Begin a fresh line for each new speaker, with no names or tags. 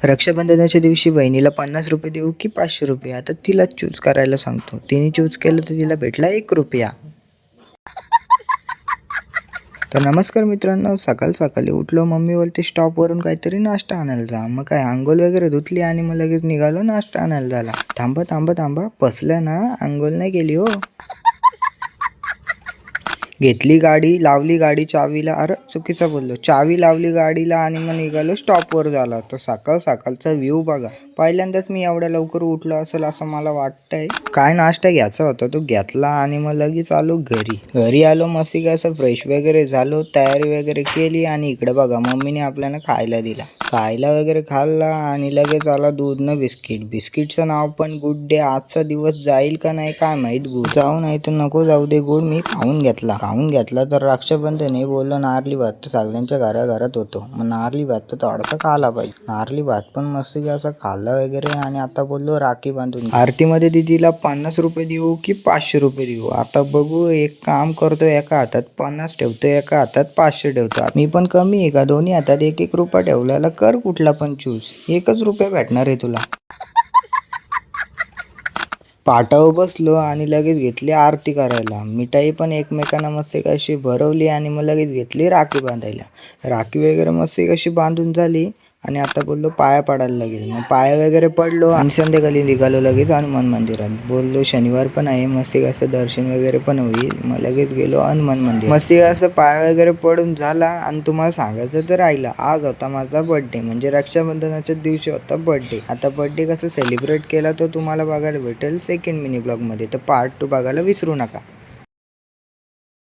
रक्षाबंधनाच्या दिवशी बहिणीला 50 रुपये देऊ की 500 रुपये, आता तिला चूज करायला सांगतो. तिने चूज केलं तर तिला भेटला 1 रुपया. तर नमस्कार मित्रांनो, सकाळ सकाळी उठलो, मम्मी बोलते स्टॉपवरून काहीतरी नाश्ता आणायला जा. मग काय अंघोळ वगैरे धुतली आणि मग लगेच निघालो नाश्ता आणायला झाला. थांबा थांबा थांबा, फसल्या ना, अंघोळ नाही केली हो. घेतली गाडी, लावली गाडी चावीला, अरे चुकीचं बोललो, चावी लावली गाडीला आणि मग निघालो स्टॉपवर झाला. तर सकाळ सकाळचा व्ह्यू बघा. पहिल्यांदाच मी एवढ्या लवकर उठलो असेल असं मला वाटतंय. काय नाश्ता घ्यायचा होता तो घेतला आणि मग लगेच आलो घरी आलो. मस्त असं फ्रेश वगैरे झालो, तयारी वगैरे केली आणि इकडे बघा मम्मीने आपल्याला खायला वगैरे खाल्ला आणि लगेच आला दूध न बिस्किटचं नाव पण गुड डे. आजचा दिवस जाईल का नाही काय माहीत. गुड जाऊ नाही तर नको जाऊ दे, गुड मी खाऊन घेतला तर रक्षाबंधन हे बोललो नारली भात तर सगळ्यांच्या घराघरात होतो. मग नारली भात तर थोडासा खाला पाहिजे. नारली भात पण मस्त असं खाल्ला वगैरे आणि आता बोललो राखी बांधून आरतीमध्ये दीदीला 50 रुपये देऊ की 500 रुपये देऊ. आता बघू, एक काम करतो, एका हातात 50 ठेवतो, एका हातात 500 ठेवतो. मी पण कमी आहे का, दोन्ही हातात 1-1 रुपया ठेवलेला. कर कुठला पण चूज, 1 रुपया भेटणार आहे तुला. पाटावर बसलो आणि लगेच घेतली आरती करायला. मिठाई पण एकमेकांना मस्त कशी भरवली आणि मग लगेच घेतली राखी बांधायला. राखी वगैरे मस्त कशी बांधून झाली आणि आता बोललो पाया पडायला लागेल. मग पाया वगैरे पडलो आणि संध्याकाळी निघालो लगेच हनुमान मंदिरात. बोललो शनिवार पण आहे, मस्त असं दर्शन वगैरे पण होईल. मग लगेच गेलो हनुमान मंदिर. मस्त असं पाया वगैरे पडून झाला आणि तुम्हाला सांगायचं तर राहिलं, आज होता माझा बर्थडे, म्हणजे रक्षाबंधनाच्या दिवशी होता बर्थडे. आता बर्थडे कसं सेलिब्रेट केला तो तुम्हाला बघायला भेटेल सेकंड मिनी ब्लॉगमध्ये, तर पार्ट 2 बघायला विसरू नका.